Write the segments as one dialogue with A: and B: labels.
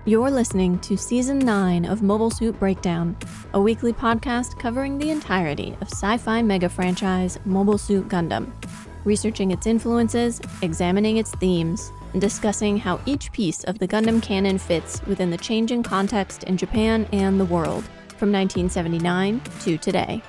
A: You're listening to Season 9 of Mobile Suit Breakdown, a weekly podcast covering the entirety of sci-fi mega franchise Mobile Suit Gundam, researching its influences, examining its themes, and discussing how each piece of the Gundam canon fits within the changing context in Japan and the world, from 1979 to today.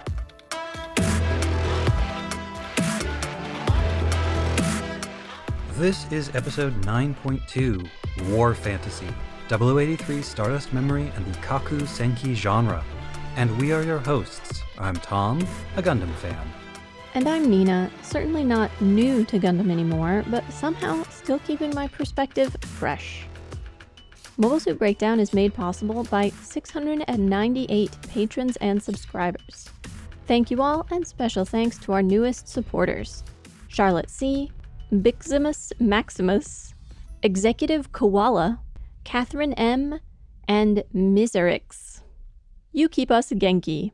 B: This is episode 9.2, War Fantasy, 0083 Stardust Memory and the Kaku Senki genre. And we are your hosts. I'm Tom, a Gundam fan.
A: And I'm Nina, certainly not new to Gundam anymore, but somehow still keeping my perspective fresh. Mobile Suit Breakdown is made possible by 698 patrons and subscribers. Thank you all, and special thanks to our newest supporters, Charlotte C., Biximus Maximus, Executive Koala, Catherine M., and Miserix. You keep us Genki.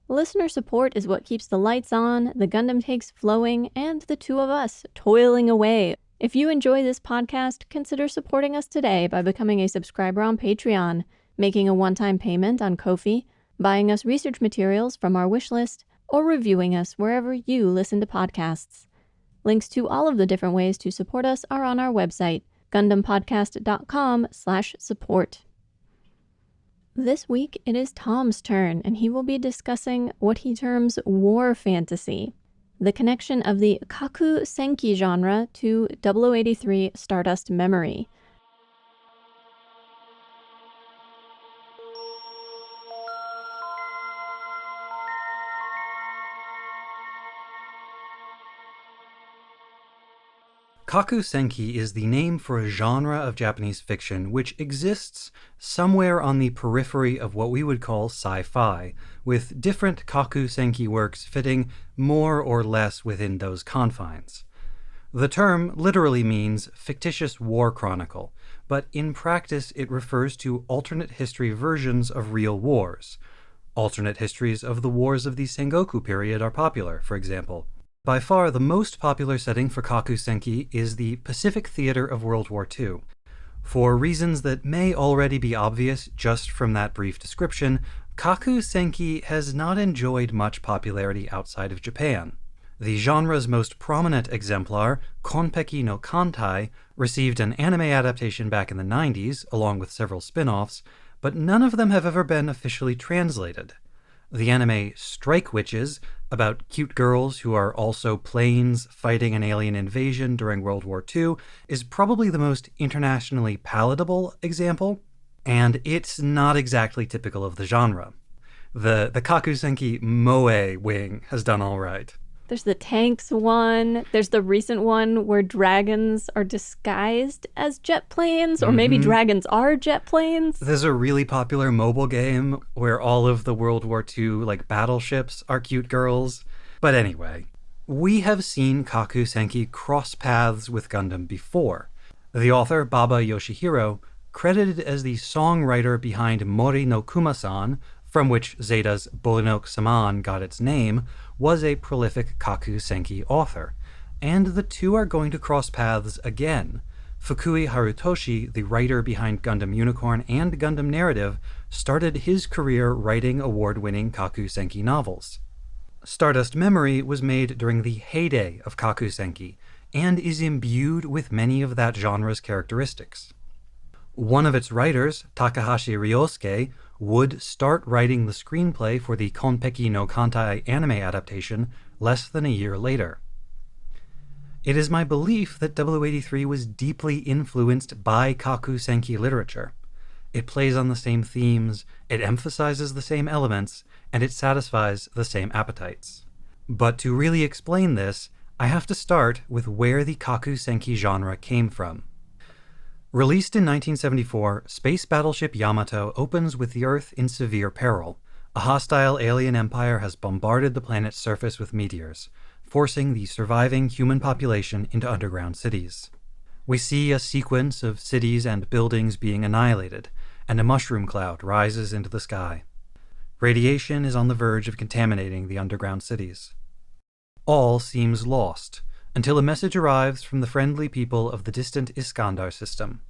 A: Listener support is what keeps the lights on, the Gundam takes flowing, and the two of us toiling away. If you enjoy this podcast, consider supporting us today by becoming a subscriber on Patreon, making a one-time payment on Ko-fi, buying us research materials from our wish list, or reviewing us wherever you listen to podcasts. Links to all of the different ways to support us are on our website, GundamPodcast.com/support. This week, it is Tom's turn, and he will be discussing what he terms war fantasy, the connection of the Kaku Senki genre to 0083 Stardust Memory.
B: Kaku Senki is the name for a genre of Japanese fiction which exists somewhere on the periphery of what we would call sci-fi, with different Kaku Senki works fitting more or less within those confines. The term literally means fictitious war chronicle, but in practice it refers to alternate history versions of real wars. Alternate histories of the wars of the Sengoku period are popular, for example. By far, the most popular setting for Kaku Senki is the Pacific theater of World War II. For reasons that may already be obvious just from that brief description, Kaku Senki has not enjoyed much popularity outside of Japan. The genre's most prominent exemplar, Konpeki no Kantai, received an anime adaptation back in the 90s, along with several spin-offs, but none of them have ever been officially translated. The anime Strike Witches, about cute girls who are also planes fighting an alien invasion during World War II, is probably the most internationally palatable example, and it's not exactly typical of the genre. The Kaku Senki Moe wing has done all right.
A: There's the tanks one, there's the recent one where dragons are disguised as jet planes, or maybe dragons are jet planes.
B: There's a really popular mobile game where all of the World War II battleships are cute girls. But anyway, we have seen Kaku Senki cross paths with Gundam before. The author, Baba Yoshihiro, credited as the songwriter behind Mori no Kuma-san, from which Zeta's Bolinoke Saman got its name, was a prolific Kaku Senki author, and the two are going to cross paths again. Fukui Harutoshi, the writer behind Gundam Unicorn and Gundam Narrative, started his career writing award-winning Kaku Senki novels. Stardust Memory was made during the heyday of Kaku Senki, and is imbued with many of that genre's characteristics. One of its writers, Takahashi Ryosuke, would start writing the screenplay for the Konpeki no Kantai anime adaptation less than a year later. It is my belief that 0083 was deeply influenced by Kaku Senki literature. It plays on the same themes, it emphasizes the same elements, and it satisfies the same appetites. But to really explain this, I have to start with where the Kaku Senki genre came from. Released in 1974, space battleship Yamato opens with the Earth in severe peril. A hostile alien empire has bombarded the planet's surface with meteors, forcing the surviving human population into underground cities. We see a sequence of cities and buildings being annihilated, and a mushroom cloud rises into the sky. Radiation is on the verge of contaminating the underground cities. All seems lost, until a message arrives from the friendly people of the distant Iskandar system.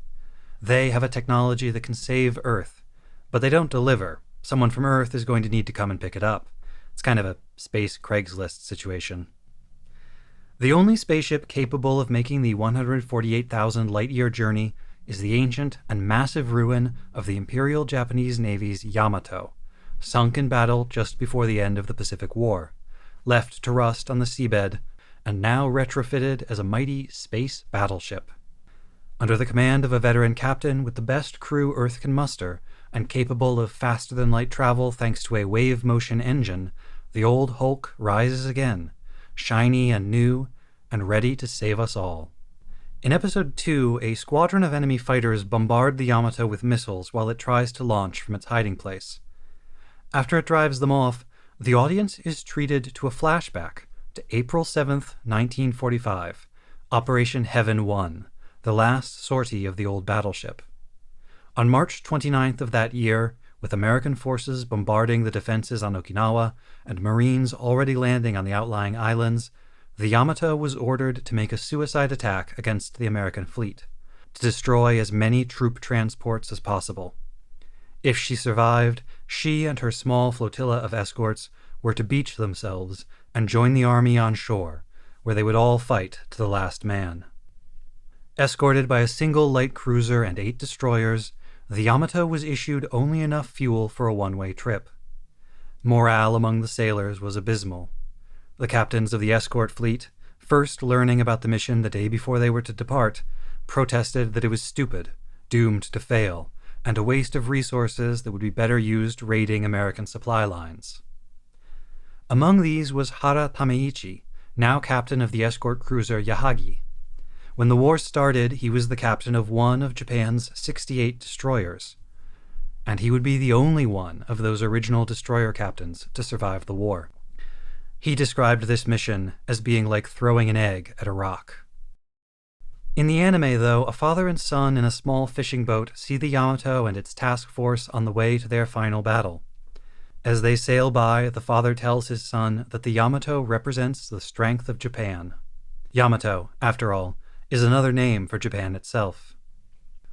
B: They have a technology that can save Earth, but they don't deliver. Someone from Earth is going to need to come and pick it up. It's kind of a space Craigslist situation. The only spaceship capable of making the 148,000 light-year journey is the ancient and massive ruin of the Imperial Japanese Navy's Yamato, sunk in battle just before the end of the Pacific War, left to rust on the seabed, and now retrofitted as a mighty space battleship. Under the command of a veteran captain with the best crew Earth can muster, and capable of faster-than-light travel thanks to a wave-motion engine, the old Hulk rises again, shiny and new, and ready to save us all. In Episode 2, a squadron of enemy fighters bombard the Yamato with missiles while it tries to launch from its hiding place. After it drives them off, the audience is treated to a flashback to April 7th, 1945, Operation Heaven 1, the last sortie of the old battleship. On March 29th of that year, with American forces bombarding the defenses on Okinawa and Marines already landing on the outlying islands, the Yamato was ordered to make a suicide attack against the American fleet, to destroy as many troop transports as possible. If she survived, she and her small flotilla of escorts were to beach themselves and join the army on shore, where they would all fight to the last man. Escorted by a single light cruiser and 8 destroyers, the Yamato was issued only enough fuel for a one-way trip. Morale among the sailors was abysmal. The captains of the escort fleet, first learning about the mission the day before they were to depart, protested that it was stupid, doomed to fail, and a waste of resources that would be better used raiding American supply lines. Among these was Hara Tameichi, now captain of the escort cruiser Yahagi. When the war started, he was the captain of one of Japan's 68 destroyers, and he would be the only one of those original destroyer captains to survive the war. He described this mission as being like throwing an egg at a rock. In the anime, though, a father and son in a small fishing boat see the Yamato and its task force on the way to their final battle. As they sail by, the father tells his son that the Yamato represents the strength of Japan. Yamato, after all, is another name for Japan itself.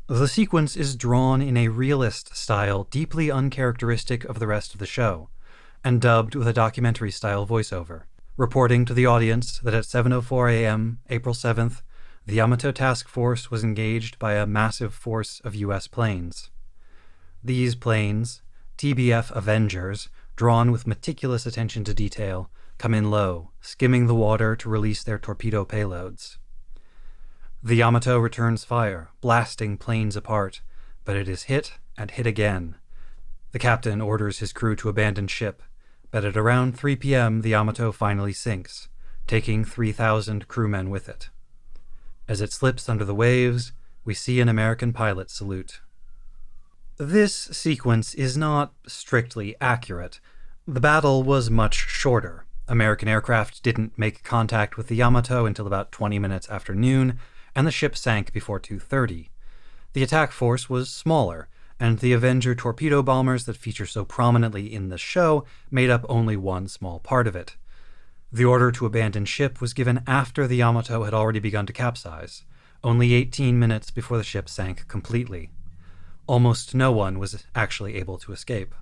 B: The sequence is drawn in a realist style deeply uncharacteristic of the rest of the show, and dubbed with a documentary-style voiceover, reporting to the audience that at 7:04 a.m., April 7th, the Yamato Task Force was engaged by a massive force of U.S. planes. These planes, TBF Avengers, drawn with meticulous attention to detail, come in low, skimming the water to release their torpedo payloads. The Yamato returns fire, blasting planes apart, but it is hit and hit again. The captain orders his crew to abandon ship, but at around 3 p.m. the Yamato finally sinks, taking 3,000 crewmen with it. As it slips under the waves, we see an American pilot salute. This sequence is not strictly accurate. The battle was much shorter. American aircraft didn't make contact with the Yamato until about 20 minutes after noon, and the ship sank before 2:30. The attack force was smaller, and the Avenger torpedo bombers that feature so prominently in the show made up only one small part of it. The order to abandon ship was given after the Yamato had already begun to capsize, only 18 minutes before the ship sank completely. Almost no one was actually able to escape.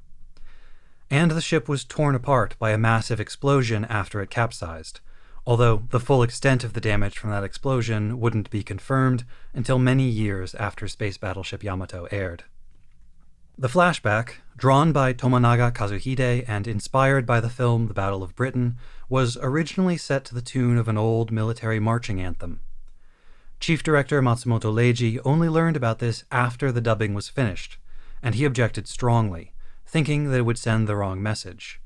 B: And the ship was torn apart by a massive explosion after it capsized, although the full extent of the damage from that explosion wouldn't be confirmed until many years after Space Battleship Yamato aired. The flashback, drawn by Tomonaga Kazuhide and inspired by the film The Battle of Britain, was originally set to the tune of an old military marching anthem. Chief Director Matsumoto Leiji only learned about this after the dubbing was finished, and he objected strongly, thinking that it would send the wrong message.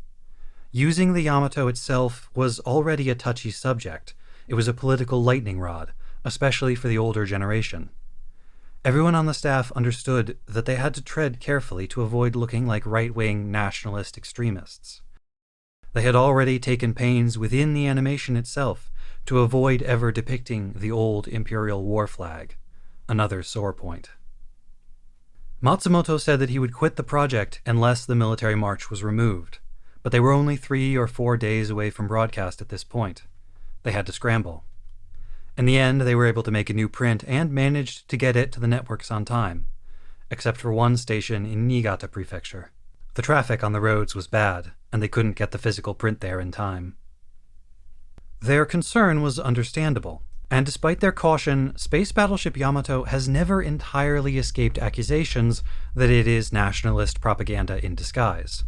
B: Using the Yamato itself was already a touchy subject. It was a political lightning rod, especially for the older generation. Everyone on the staff understood that they had to tread carefully to avoid looking like right-wing nationalist extremists. They had already taken pains within the animation itself to avoid ever depicting the old Imperial war flag, another sore point. Matsumoto said that he would quit the project unless the military march was removed, but they were only 3 or 4 days away from broadcast at this point. They had to scramble. In the end, they were able to make a new print and managed to get it to the networks on time. except for one station in Niigata Prefecture. The traffic on the roads was bad, and they couldn't get the physical print there in time. Their concern was understandable, and despite their caution, Space Battleship Yamato has never entirely escaped accusations that it is nationalist propaganda in disguise.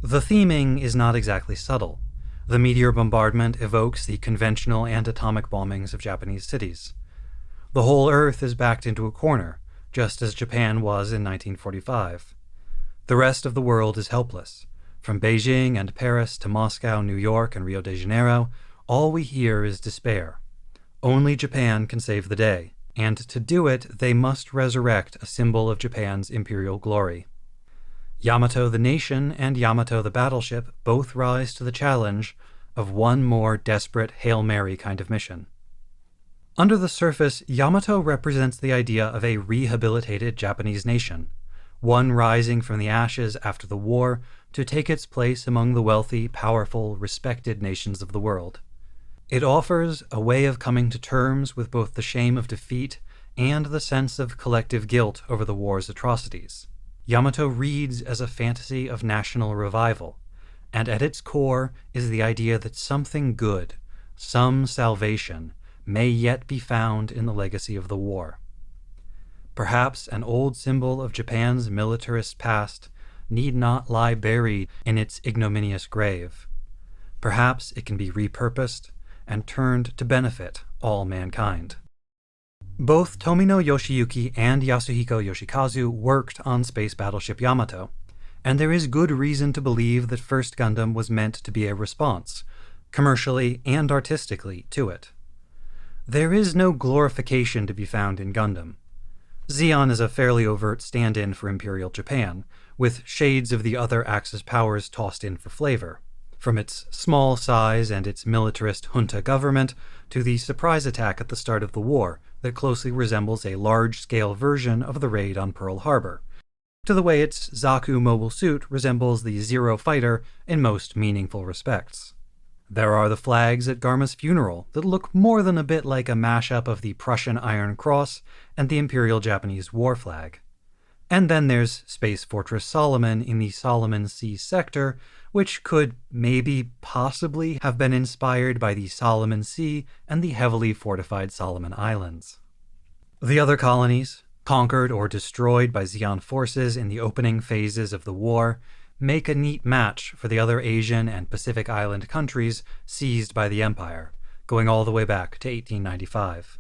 B: The theming is not exactly subtle. The meteor bombardment evokes the conventional and atomic bombings of Japanese cities. The whole Earth is backed into a corner, just as Japan was in 1945. The rest of the world is helpless. From Beijing and Paris to Moscow, New York, and Rio de Janeiro, all we hear is despair. Only Japan can save the day, and to do it, they must resurrect a symbol of Japan's imperial glory. Yamato the nation and Yamato the battleship both rise to the challenge of one more desperate Hail Mary kind of mission. Under the surface, Yamato represents the idea of a rehabilitated Japanese nation, one rising from the ashes after the war to take its place among the wealthy, powerful, respected nations of the world. It offers a way of coming to terms with both the shame of defeat and the sense of collective guilt over the war's atrocities. Yamato reads as a fantasy of national revival, and at its core is the idea that something good, some salvation, may yet be found in the legacy of the war. Perhaps an old symbol of Japan's militarist past need not lie buried in its ignominious grave. Perhaps it can be repurposed and turned to benefit all mankind. Both Tomino Yoshiyuki and Yasuhiko Yoshikazu worked on Space Battleship Yamato, and there is good reason to believe that First Gundam was meant to be a response, commercially and artistically, to it. There is no glorification to be found in Gundam. Zeon is a fairly overt stand-in for Imperial Japan, with shades of the other Axis powers tossed in for flavor, from its small size and its militarist junta government to the surprise attack at the start of the war that closely resembles a large-scale version of the raid on Pearl Harbor, to the way its Zaku mobile suit resembles the Zero fighter in most meaningful respects. There are the flags at Garma's funeral that look more than a bit like a mashup of the Prussian Iron Cross and the Imperial Japanese war flag. And then there's Space Fortress Solomon in the Solomon Sea sector, which could possibly have been inspired by the Solomon Sea and the heavily fortified Solomon Islands. The other colonies, conquered or destroyed by Zeon forces in the opening phases of the war, make a neat match for the other Asian and Pacific Island countries seized by the Empire, going all the way back to 1895.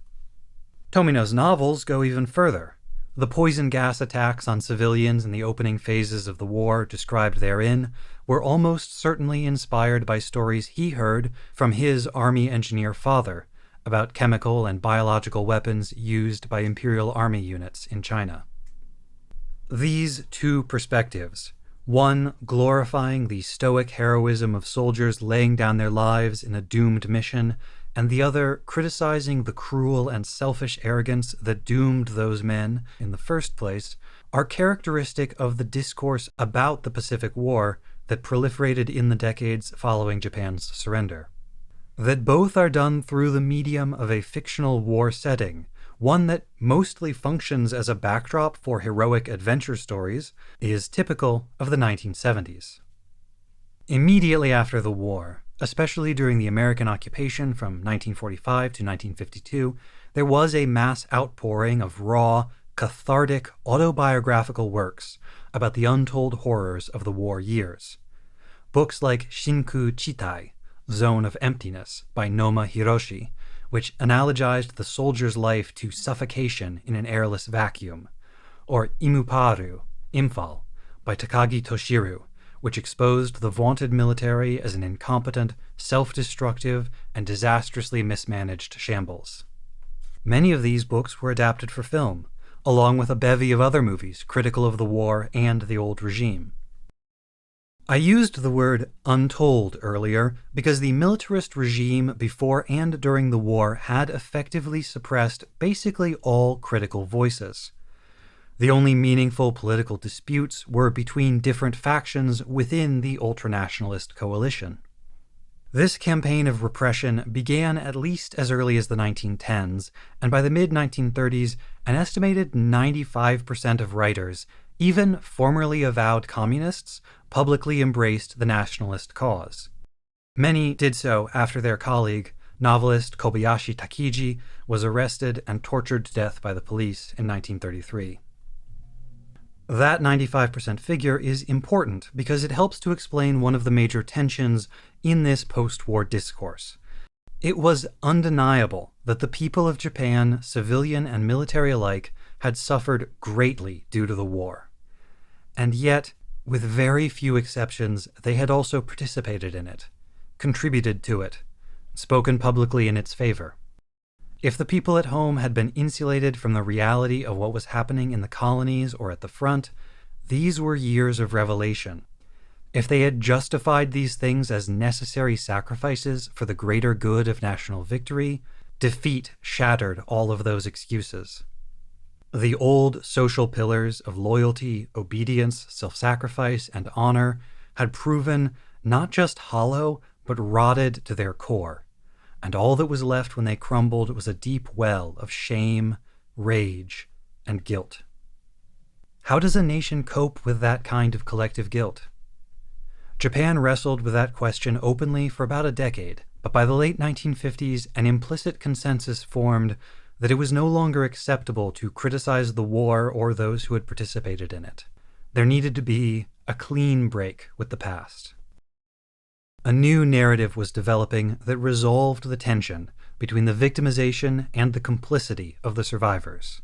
B: Tomino's novels go even further. The poison gas attacks on civilians in the opening phases of the war described therein were almost certainly inspired by stories he heard from his army engineer father about chemical and biological weapons used by Imperial Army units in China. These two perspectives, one glorifying the stoic heroism of soldiers laying down their lives in a doomed mission, and the other criticizing the cruel and selfish arrogance that doomed those men in the first place, are characteristic of the discourse about the Pacific War that proliferated in the decades following Japan's surrender. That both are done through the medium of a fictional war setting, one that mostly functions as a backdrop for heroic adventure stories, is typical of the 1970s. Immediately after the war, especially during the American occupation from 1945 to 1952, there was a mass outpouring of raw, cathartic, autobiographical works about the untold horrors of the war years. Books like Shinku Chitai, Zone of Emptiness, by Noma Hiroshi, which analogized the soldier's life to suffocation in an airless vacuum, or Imuparu, Imphal, by Takagi Toshiru, which exposed the vaunted military as an incompetent, self-destructive, and disastrously mismanaged shambles. Many of these books were adapted for film, along with a bevy of other movies critical of the war and the old regime. I used the word untold earlier because the militarist regime before and during the war had effectively suppressed basically all critical voices. The only meaningful political disputes were between different factions within the ultranationalist coalition. This campaign of repression began at least as early as the 1910s, and by the mid-1930s, an estimated 95% of writers, even formerly avowed communists, publicly embraced the nationalist cause. Many did so after their colleague, novelist Kobayashi Takiji, was arrested and tortured to death by the police in 1933. That 95% figure is important because it helps to explain one of the major tensions in this post-war discourse. It was undeniable that the people of Japan, civilian and military alike, had suffered greatly due to the war. And yet, with very few exceptions, they had also participated in it, contributed to it, spoken publicly in its favor. If the people at home had been insulated from the reality of what was happening in the colonies or at the front, these were years of revelation. If they had justified these things as necessary sacrifices for the greater good of national victory, defeat shattered all of those excuses. The old social pillars of loyalty, obedience, self-sacrifice, and honor had proven not just hollow, but rotted to their core. And all that was left when they crumbled was a deep well of shame, rage, and guilt. How does a nation cope with that kind of collective guilt? Japan wrestled with that question openly for about a decade, but by the late 1950s, an implicit consensus formed that it was no longer acceptable to criticize the war or those who had participated in it. There needed to be a clean break with the past. A new narrative was developing that resolved the tension between the victimization and the complicity of the survivors.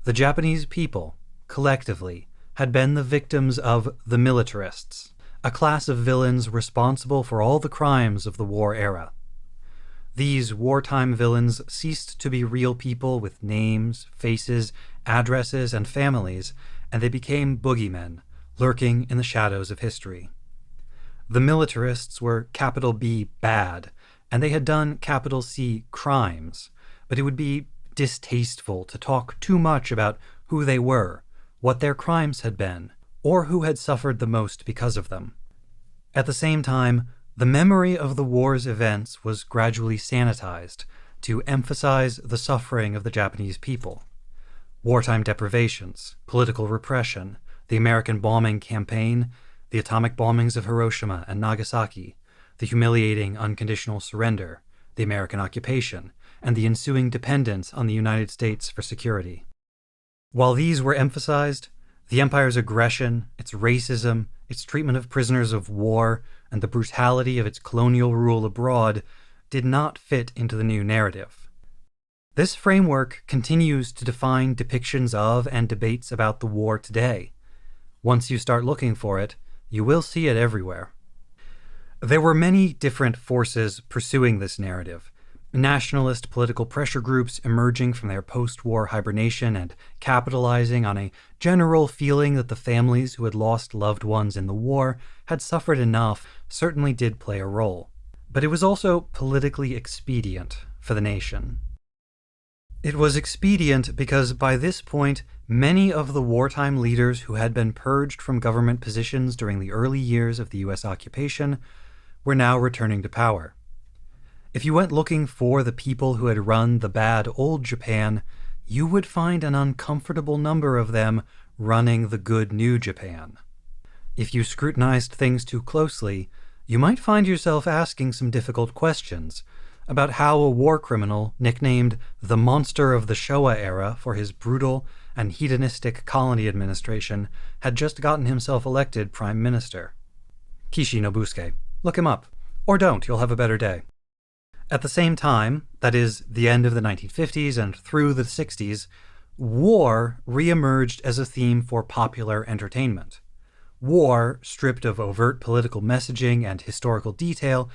B: The Japanese people, collectively, had been the victims of the militarists, a class of villains responsible for all the crimes of the war era. These wartime villains ceased to be real people with names, faces, addresses, and families, and they became boogeymen, lurking in the shadows of history. The militarists were capital B bad, and they had done capital C crimes, but it would be distasteful to talk too much about who they were, what their crimes had been, or who had suffered the most because of them. At the same time, the memory of the war's events was gradually sanitized to emphasize the suffering of the Japanese people. Wartime deprivations, political repression, the American bombing campaign, the atomic bombings of Hiroshima and Nagasaki, the humiliating unconditional surrender, the American occupation, and the ensuing dependence on the United States for security. While these were emphasized, the empire's aggression, its racism, its treatment of prisoners of war, and the brutality of its colonial rule abroad did not fit into the new narrative. This framework continues to define depictions of and debates about the war today. Once you start looking for it, you will see it everywhere. There were many different forces pursuing this narrative. Nationalist political pressure groups emerging from their post-war hibernation and capitalizing on a general feeling that the families who had lost loved ones in the war had suffered enough certainly did play a role. But it was also politically expedient for the nation. It was expedient because by this point, many of the wartime leaders who had been purged from government positions during the early years of the U.S. occupation were now returning to power. If you went looking for the people who had run the bad old Japan, you would find an uncomfortable number of them running the good new Japan. If you scrutinized things too closely, you might find yourself asking some difficult questions about how a war criminal nicknamed the Monster of the Showa era for his brutal and hedonistic colony administration had just gotten himself elected prime minister. Kishi Nobusuke. Look him up. Or don't, you'll have a better day. At the same time, that is, the end of the 1950s and through the 60s, war reemerged as a theme for popular entertainment. War, stripped of overt political messaging and historical detail,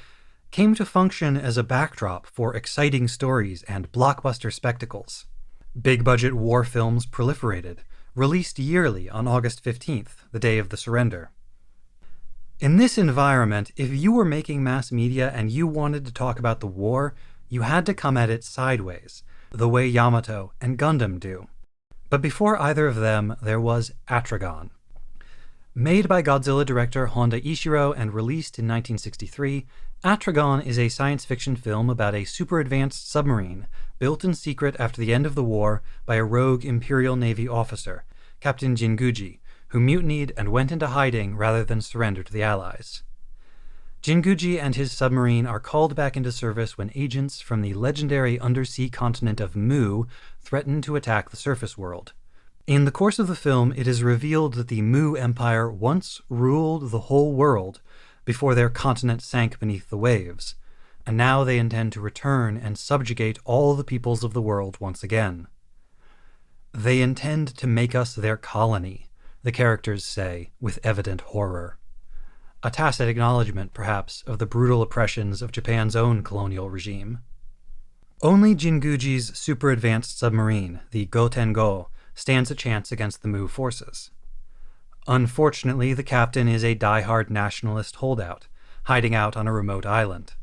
B: came to function as a backdrop for exciting stories and blockbuster spectacles. Big-budget war films proliferated, released yearly on August 15th, the day of the surrender. In this environment, if you were making mass media and you wanted to talk about the war, you had to come at it sideways, the way Yamato and Gundam do. But before either of them, there was Atragon. Made by Godzilla director Honda Ishiro and released in 1963, Atragon is a science fiction film about a super advanced submarine built in secret after the end of the war by a rogue Imperial Navy officer, Captain Jinguji, who mutinied and went into hiding rather than surrender to the Allies. Jinguji and his submarine are called back into service when agents from the legendary undersea continent of Mu threaten to attack the surface world. In the course of the film, it is revealed that the Mu Empire once ruled the whole world before their continent sank beneath the waves, and now they intend to return and subjugate all the peoples of the world once again. They intend to make us their colony, the characters say with evident horror. A tacit acknowledgement, perhaps, of the brutal oppressions of Japan's own colonial regime. Only Jinguji's super-advanced submarine, the Gotengo, stands a chance against the Mu forces. Unfortunately, the captain is a die-hard nationalist holdout, hiding out on a remote island.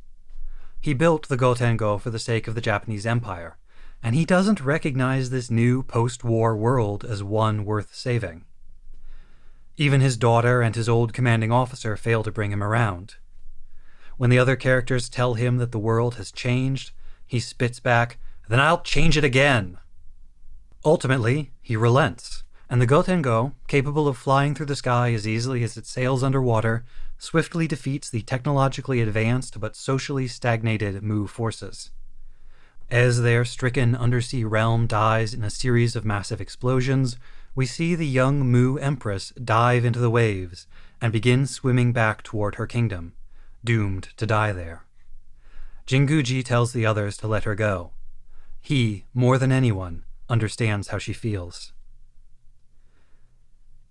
B: He built the Gotengo for the sake of the Japanese Empire, and he doesn't recognize this new post-war world as one worth saving. Even his daughter and his old commanding officer fail to bring him around. When the other characters tell him that the world has changed, he spits back, "Then I'll change it again." Ultimately, he relents, and the Gotengo, capable of flying through the sky as easily as it sails underwater, swiftly defeats the technologically advanced but socially stagnated Mu forces. As their stricken undersea realm dies in a series of massive explosions, we see the young Mu Empress dive into the waves and begin swimming back toward her kingdom, doomed to die there. Jinguji tells the others to let her go. He, more than anyone, understands how she feels.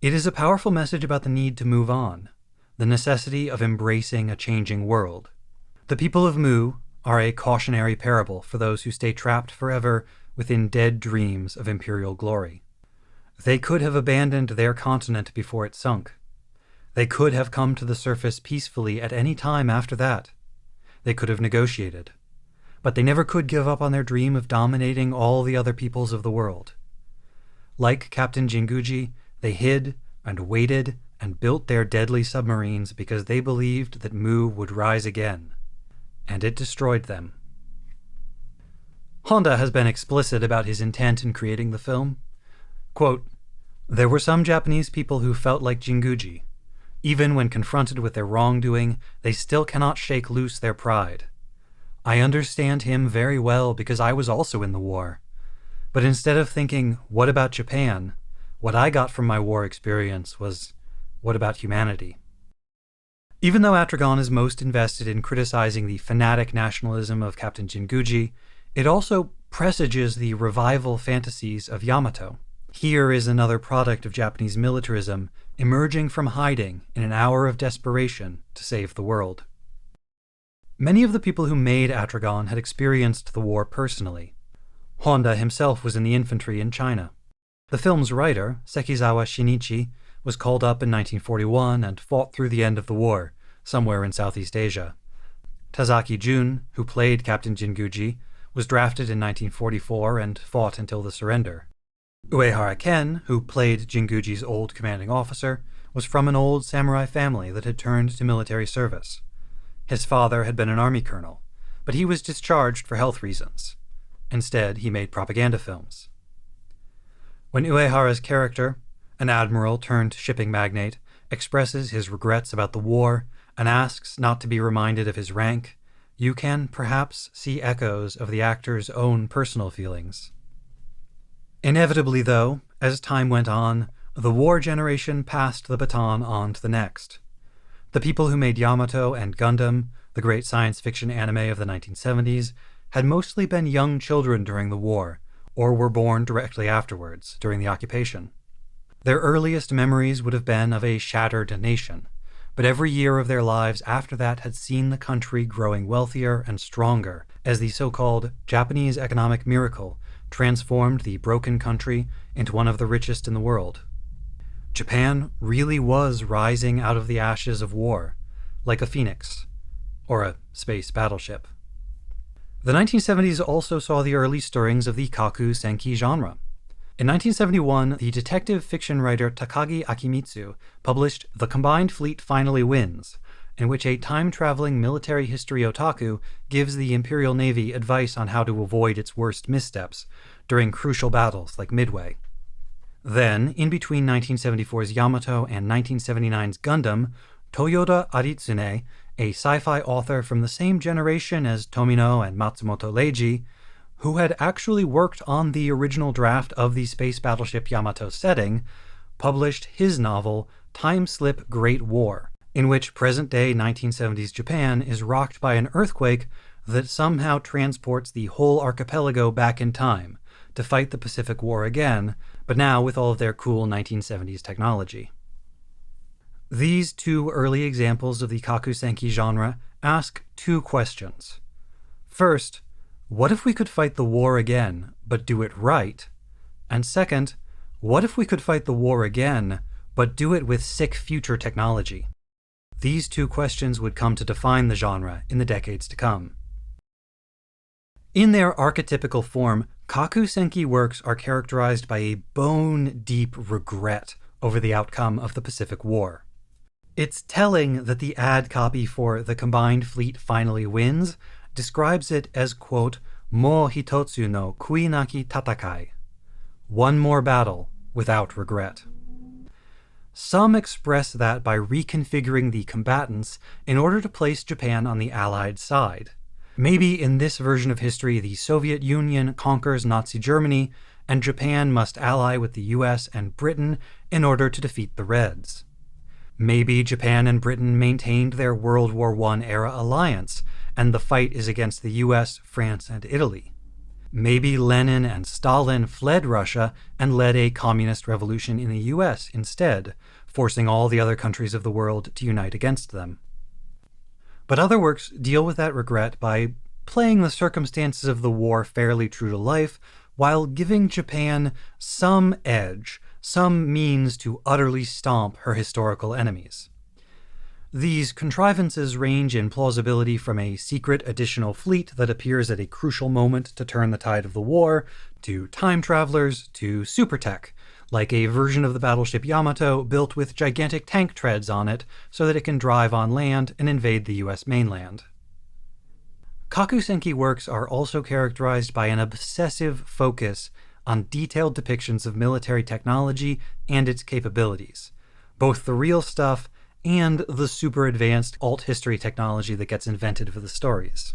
B: It is a powerful message about the need to move on, the necessity of embracing a changing world. The people of Mu are a cautionary parable for those who stay trapped forever within dead dreams of imperial glory. They could have abandoned their continent before it sunk. They could have come to the surface peacefully at any time after that. They could have negotiated. But they never could give up on their dream of dominating all the other peoples of the world. Like Captain Jinguji, they hid and waited and built their deadly submarines because they believed that Mu would rise again. And it destroyed them. Honda has been explicit about his intent in creating the film. Quote, "There were some Japanese people who felt like Jinguji. Even when confronted with their wrongdoing, they still cannot shake loose their pride. I understand him very well because I was also in the war. But instead of thinking, what about Japan, what I got from my war experience was, what about humanity?" Even though Atragon is most invested in criticizing the fanatic nationalism of Captain Jinguji, it also presages the revival fantasies of Yamato. Here is another product of Japanese militarism emerging from hiding in an hour of desperation to save the world. Many of the people who made Atragon had experienced the war personally. Honda himself was in the infantry in China. The film's writer, Sekizawa Shinichi, was called up in 1941 and fought through the end of the war, somewhere in Southeast Asia. Tazaki Jun, who played Captain Jinguji, was drafted in 1944 and fought until the surrender. Uehara Ken, who played Jinguji's old commanding officer, was from an old samurai family that had turned to military service. His father had been an army colonel, but he was discharged for health reasons. Instead, he made propaganda films. When Uehara's character, an admiral turned shipping magnate, expresses his regrets about the war and asks not to be reminded of his rank, you can perhaps see echoes of the actor's own personal feelings. Inevitably, though, as time went on, the war generation passed the baton on to the next. The people who made Yamato and Gundam, the great science fiction anime of the 1970s, had mostly been young children during the war, or were born directly afterwards, during the occupation. Their earliest memories would have been of a shattered nation, but every year of their lives after that had seen the country growing wealthier and stronger as the so-called Japanese economic miracle transformed the broken country into one of the richest in the world. Japan really was rising out of the ashes of war, like a phoenix, or a space battleship. The 1970s also saw the early stirrings of the kaku senki genre. In 1971, the detective fiction writer Takagi Akimitsu published The Combined Fleet Finally Wins, in which a time-traveling military history otaku gives the Imperial Navy advice on how to avoid its worst missteps during crucial battles like Midway. Then, in between 1974's Yamato and 1979's Gundam, Toyoda Aritsune, a sci-fi author from the same generation as Tomino and Matsumoto Leiji, who had actually worked on the original draft of the space battleship Yamato setting, published his novel Time Slip Great War, in which present-day 1970s Japan is rocked by an earthquake that somehow transports the whole archipelago back in time to fight the Pacific War again, but now with all of their cool 1970s technology. These two early examples of the kakusenki genre ask two questions. First, what if we could fight the war again, but do it right? And second, what if we could fight the war again, but do it with sick future technology? These two questions would come to define the genre in the decades to come. In their archetypical form, kakusenki works are characterized by a bone-deep regret over the outcome of the Pacific War. It's telling that the ad copy for The Combined Fleet Finally Wins describes it as, quote, mo hitotsu no kui naki tatakai, one more battle without regret. Some express that by reconfiguring the combatants in order to place Japan on the Allied side. Maybe in this version of history, the Soviet Union conquers Nazi Germany, and Japan must ally with the US and Britain in order to defeat the Reds. Maybe Japan and Britain maintained their World War I-era alliance, and the fight is against the US, France, and Italy. Maybe Lenin and Stalin fled Russia and led a communist revolution in the US instead, forcing all the other countries of the world to unite against them. But other works deal with that regret by playing the circumstances of the war fairly true to life, while giving Japan some edge, some means to utterly stomp her historical enemies. These contrivances range in plausibility from a secret additional fleet that appears at a crucial moment to turn the tide of the war, to time travelers, to super tech, like a version of the battleship Yamato built with gigantic tank treads on it so that it can drive on land and invade the US mainland. Kakusenki works are also characterized by an obsessive focus on detailed depictions of military technology and its capabilities, both the real stuff and the super advanced alt history technology that gets invented for the stories.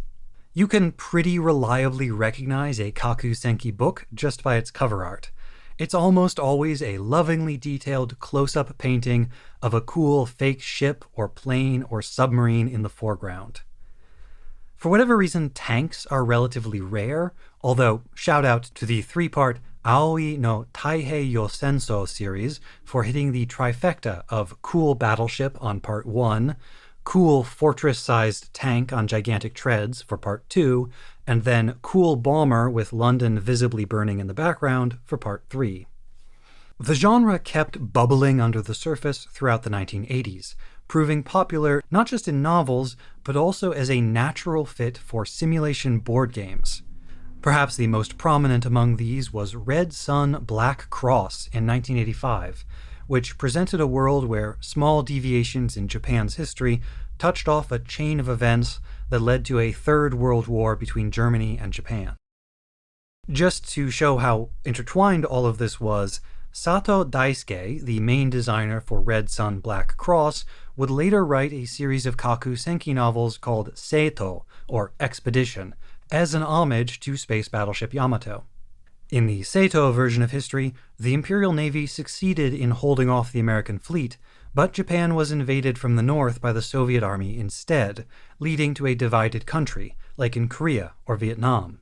B: You can pretty reliably recognize a kakusenki book just by its cover art. It's almost always a lovingly detailed close-up painting of a cool fake ship or plane or submarine in the foreground. For whatever reason, tanks are relatively rare, although shout out to the three-part Aoi no Taihei yo Senso series for hitting the trifecta of cool battleship on part 1, cool fortress-sized tank on gigantic treads for part 2, and then cool bomber with London visibly burning in the background for part 3. The genre kept bubbling under the surface throughout the 1980s, proving popular not just in novels, but also as a natural fit for simulation board games. Perhaps the most prominent among these was Red Sun Black Cross in 1985, which presented a world where small deviations in Japan's history touched off a chain of events that led to a third world war between Germany and Japan. Just to show how intertwined all of this was, Sato Daisuke, the main designer for Red Sun Black Cross, would later write a series of kakusenki novels called Seito, or Expedition, as an homage to space battleship Yamato. In the Seito version of history, the Imperial Navy succeeded in holding off the American fleet, but Japan was invaded from the north by the Soviet army instead, leading to a divided country, like in Korea or Vietnam.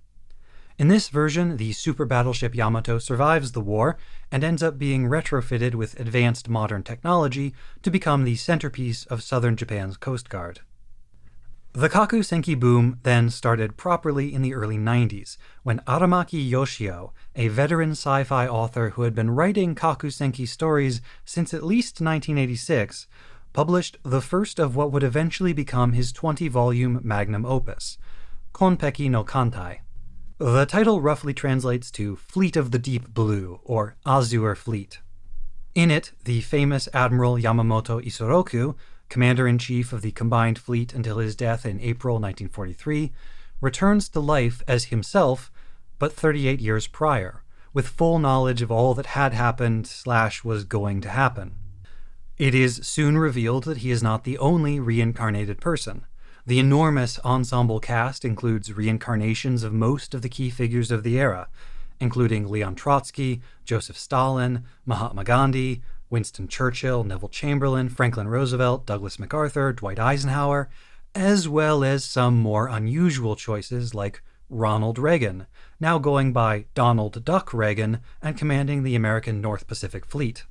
B: In this version, the super battleship Yamato survives the war and ends up being retrofitted with advanced modern technology to become the centerpiece of southern Japan's Coast Guard. The kakusenki boom then started properly in the early 90s, when Aramaki Yoshio, a veteran sci-fi author who had been writing kakusenki stories since at least 1986, published the first of what would eventually become his 20-volume magnum opus, Konpeki no Kantai. The title roughly translates to Fleet of the Deep Blue, or Azure Fleet. In it, the famous Admiral Yamamoto Isoroku commander-in-chief of the combined fleet until his death in April 1943, returns to life as himself, but 38 years prior, with full knowledge of all that had happened/was going to happen. It is soon revealed that he is not the only reincarnated person. The enormous ensemble cast includes reincarnations of most of the key figures of the era, including Leon Trotsky, Joseph Stalin, Mahatma Gandhi, Winston Churchill, Neville Chamberlain, Franklin Roosevelt, Douglas MacArthur, Dwight Eisenhower, as well as some more unusual choices like Ronald Reagan, now going by Donald Duck Reagan and commanding the American North Pacific Fleet.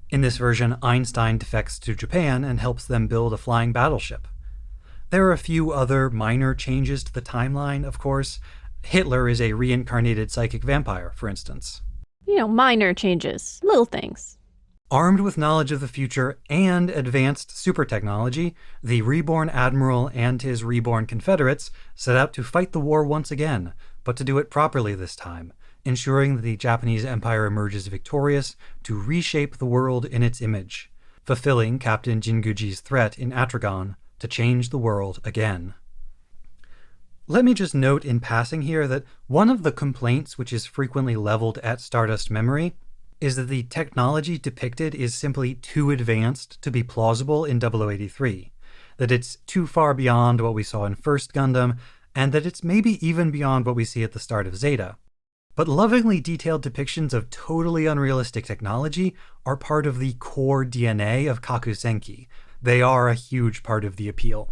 B: In this version, Einstein defects to Japan and helps them build a flying battleship. There are a few other minor changes to the timeline, of course. Hitler is a reincarnated psychic vampire, for instance.
A: Minor changes, little things.
B: Armed with knowledge of the future and advanced super technology, the reborn admiral and his reborn Confederates set out to fight the war once again, but to do it properly this time, ensuring that the Japanese Empire emerges victorious to reshape the world in its image, fulfilling Captain Jinguji's threat in Atragon to change the world again. Let me just note in passing here that one of the complaints which is frequently leveled at Stardust Memory is that the technology depicted is simply too advanced to be plausible in 0083, that it's too far beyond what we saw in First Gundam, and that it's maybe even beyond what we see at the start of Zeta. But lovingly detailed depictions of totally unrealistic technology are part of the core DNA of Kakusenki. They are a huge part of the appeal.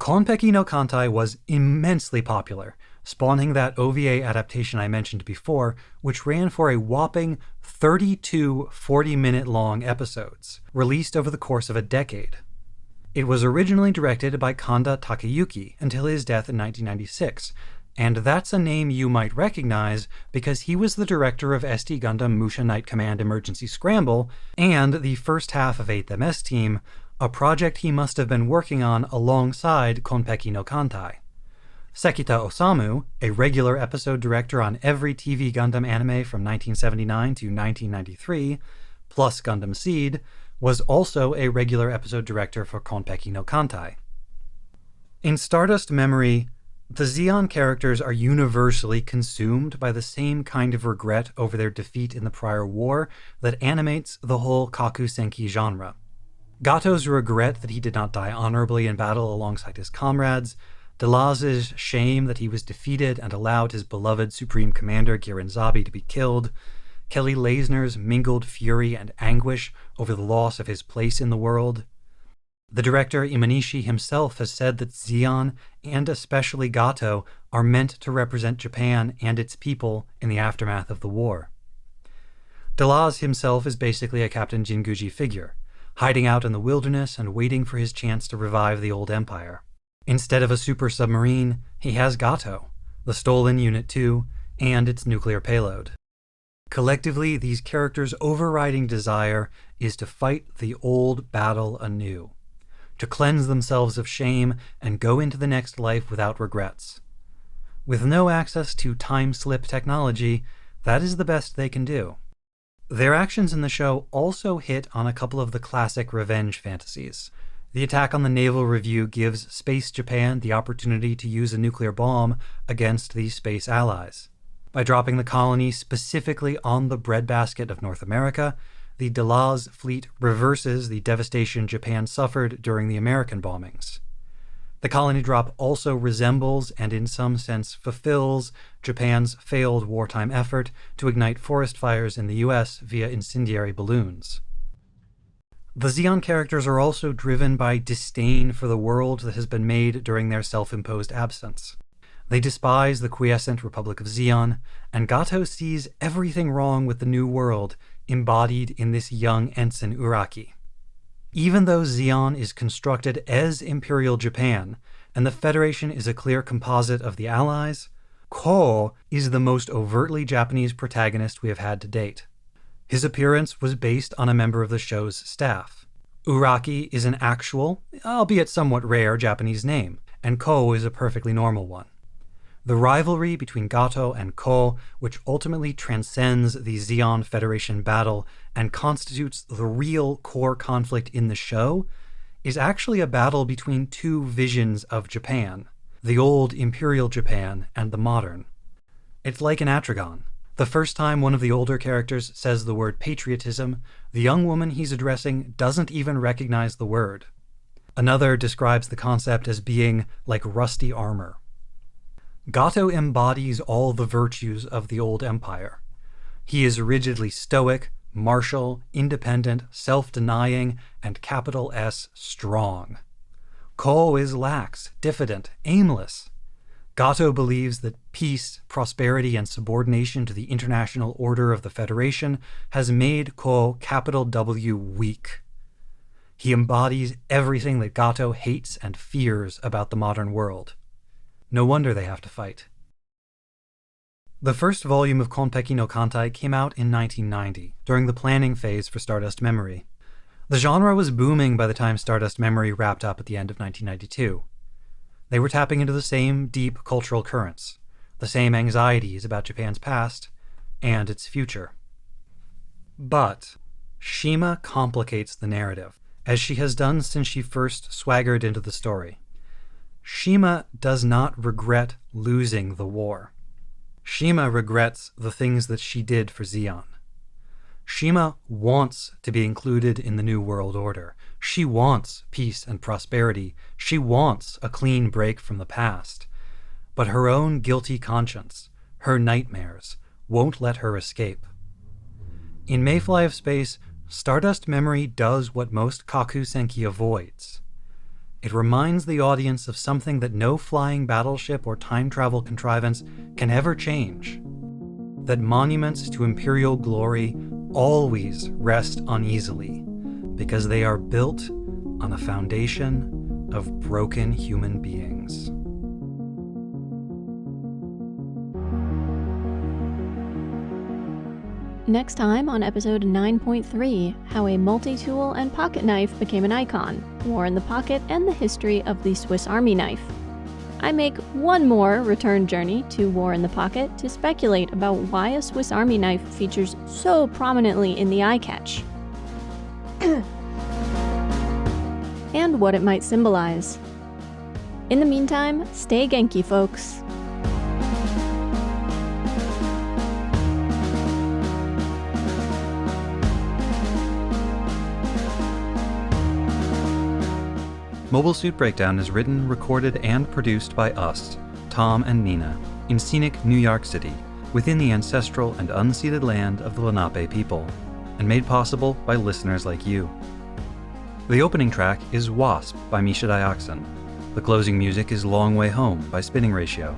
B: Konpeki no Kantai was immensely popular, spawning that OVA adaptation I mentioned before, which ran for a whopping 32 40-minute-long episodes, released over the course of a decade. It was originally directed by Kanda Takeyuki until his death in 1996, and that's a name you might recognize because he was the director of SD Gundam Musha Night Command Emergency Scramble and the first half of 8th MS Team, a project he must have been working on alongside Konpeki no Kantai. Sekita Osamu, a regular episode director on every TV Gundam anime from 1979 to 1993, plus Gundam Seed, was also a regular episode director for Konpeki no Kantai. In Stardust Memory, the Zeon characters are universally consumed by the same kind of regret over their defeat in the prior war that animates the whole Kakusenki genre. Gato's regret that he did not die honorably in battle alongside his comrades, Delaz's shame that he was defeated and allowed his beloved Supreme Commander Giranzabi to be killed, Kelly Leisner's mingled fury and anguish over the loss of his place in the world. The director Imanishi himself has said that Zeon, and especially Gato, are meant to represent Japan and its people in the aftermath of the war. Delaz himself is basically a Captain Jinguji figure, hiding out in the wilderness and waiting for his chance to revive the old empire. Instead of a super submarine, he has Gato, the stolen Unit 2, and its nuclear payload. Collectively, these characters' overriding desire is to fight the old battle anew, to cleanse themselves of shame and go into the next life without regrets. With no access to time-slip technology, that is the best they can do. Their actions in the show also hit on a couple of the classic revenge fantasies. The attack on the Naval Review gives Space Japan the opportunity to use a nuclear bomb against the space allies. By dropping the colony specifically on the breadbasket of North America, the Delaz fleet reverses the devastation Japan suffered during the American bombings. The colony drop also resembles and in some sense fulfills Japan's failed wartime effort to ignite forest fires in the US via incendiary balloons. The Zeon characters are also driven by disdain for the world that has been made during their self-imposed absence. They despise the quiescent Republic of Zeon, and Gato sees everything wrong with the new world embodied in this young ensign Uraki. Even though Zeon is constructed as Imperial Japan, and the Federation is a clear composite of the Allies, Ko is the most overtly Japanese protagonist we have had to date. His appearance was based on a member of the show's staff. Uraki is an actual, albeit somewhat rare, Japanese name, and Ko is a perfectly normal one. The rivalry between Gato and Ko, which ultimately transcends the Zeon Federation battle and constitutes the real core conflict in the show, is actually a battle between two visions of Japan, the old Imperial Japan and the modern. It's like an atragon. The first time one of the older characters says the word patriotism, the young woman he's addressing doesn't even recognize the word. Another describes the concept as being like rusty armor. Gato embodies all the virtues of the old empire. He is rigidly stoic, martial, independent, self-denying, and capital S strong. Ko is lax, diffident, aimless. Gato believes that peace, prosperity, and subordination to the international order of the Federation has made Ko capital W weak. He embodies everything that Gato hates and fears about the modern world. No wonder they have to fight. The first volume of Konpeki no Kantai came out in 1990, during the planning phase for Stardust Memory. The genre was booming by the time Stardust Memory wrapped up at the end of 1992. They were tapping into the same deep cultural currents, the same anxieties about Japan's past and its future. But Shima complicates the narrative, as she has done since she first swaggered into the story. Shima does not regret losing the war. Shima regrets the things that she did for Zeon. Shima wants to be included in the New World Order. She wants peace and prosperity. She wants a clean break from the past. But her own guilty conscience, her nightmares, won't let her escape. In Mayfly of Space, Stardust Memory does what most Kaku Senki avoids. It reminds the audience of something that no flying battleship or time travel contrivance can ever change. That monuments to imperial glory always rest uneasily, because they are built on a foundation of broken human beings.
A: Next time on episode 9.3, how a multi-tool and pocket knife became an icon, War in the Pocket, and the history of the Swiss Army knife. I make one more return journey to War in the Pocket to speculate about why a Swiss Army knife features so prominently in the eye catch. And what it might symbolize. In the meantime, stay Genki, folks.
B: Mobile Suit Breakdown is written, recorded, and produced by us, Tom and Nina, in scenic New York City, within the ancestral and unceded land of the Lenape people, and made possible by listeners like you. The opening track is Wasp by Misha Dioxin. The closing music is Long Way Home by Spinning Ratio.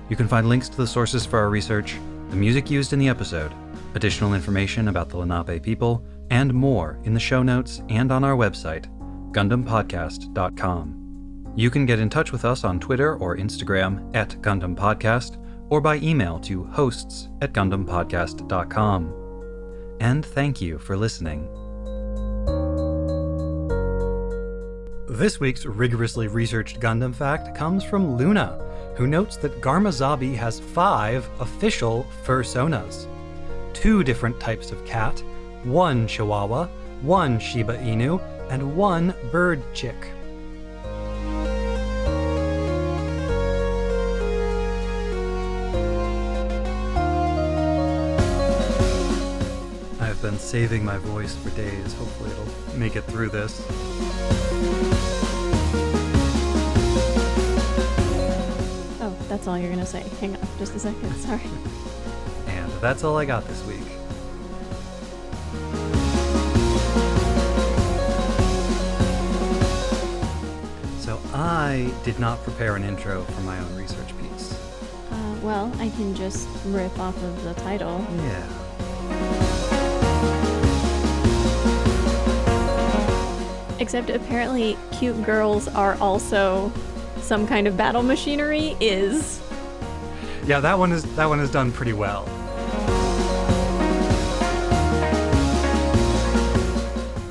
B: You can find links to the sources for our research, the music used in the episode, additional information about the Lenape people, and more in the show notes and on our website, GundamPodcast.com. You can get in touch with us on Twitter or Instagram at GundamPodcast, or by email to hosts@GundamPodcast.com. And thank you for listening. This week's rigorously researched Gundam fact comes from Luna, who notes that Garmazabi has 5 official fursonas. 2 different types of cat, 1 Chihuahua, 1 Shiba Inu, and 1 bird chick. I've been saving my voice for days. Hopefully it'll make it through this.
A: Oh, that's all you're gonna say. Hang on, just a second, sorry.
B: And that's all I got this week. I did not prepare an intro for my own research piece.
A: Well, I can just riff off of the title.
B: Yeah.
A: Except apparently cute girls are also some kind of battle machinery is.
B: Yeah, that one is done pretty well.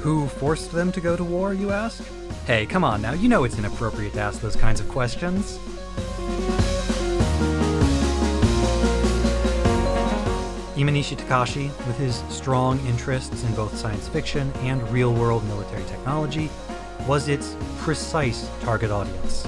B: Who forced them to go to war, you ask? Hey, come on now, you know it's inappropriate to ask those kinds of questions. Imanishi Takashi, with his strong interests in both science fiction and real-world military technology, was its precise target audience.